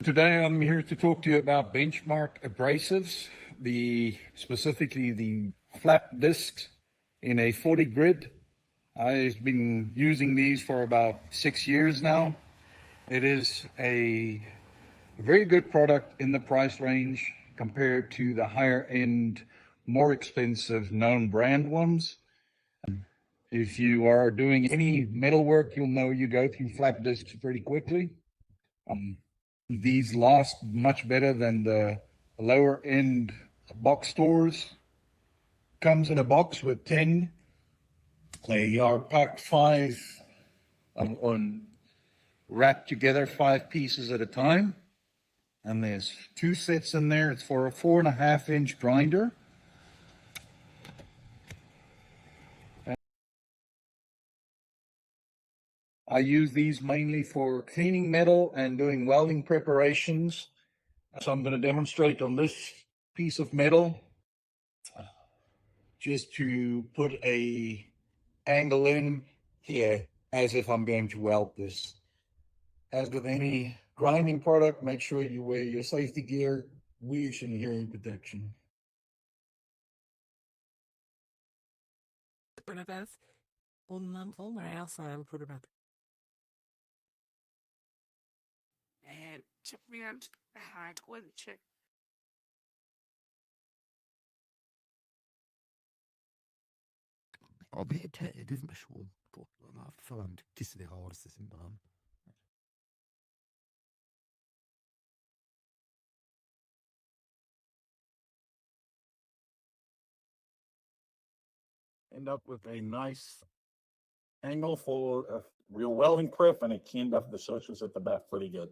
Today I'm here to talk to you about benchmark abrasives, specifically the flat discs in a 40 grid. I've been using these for about 6 years now. It is a very good product in the price range compared to the higher end, more expensive known brand ones. If you are doing any metal work, you'll know you go through flat discs pretty quickly. These last much better than the lower end box stores. Comes in a box with 10. They are packed five on wrapped together, 5 pieces at a time. And there's 2 sets in there. It's for a 4.5-inch grinder. I use these mainly for cleaning metal and doing welding preparations. So I'm going to demonstrate on this piece of metal just to put a angle in here as if I'm going to weld this. As with any grinding product, make sure you wear your safety gear, wish, and hearing protection. Bernadette, onlara sana problem. Check me out. I told you check. Abi düzmüş bu. Falan kisi de havası simban. End up with a nice angle for a real welding prep, and it cleaned up the surface at the back pretty good.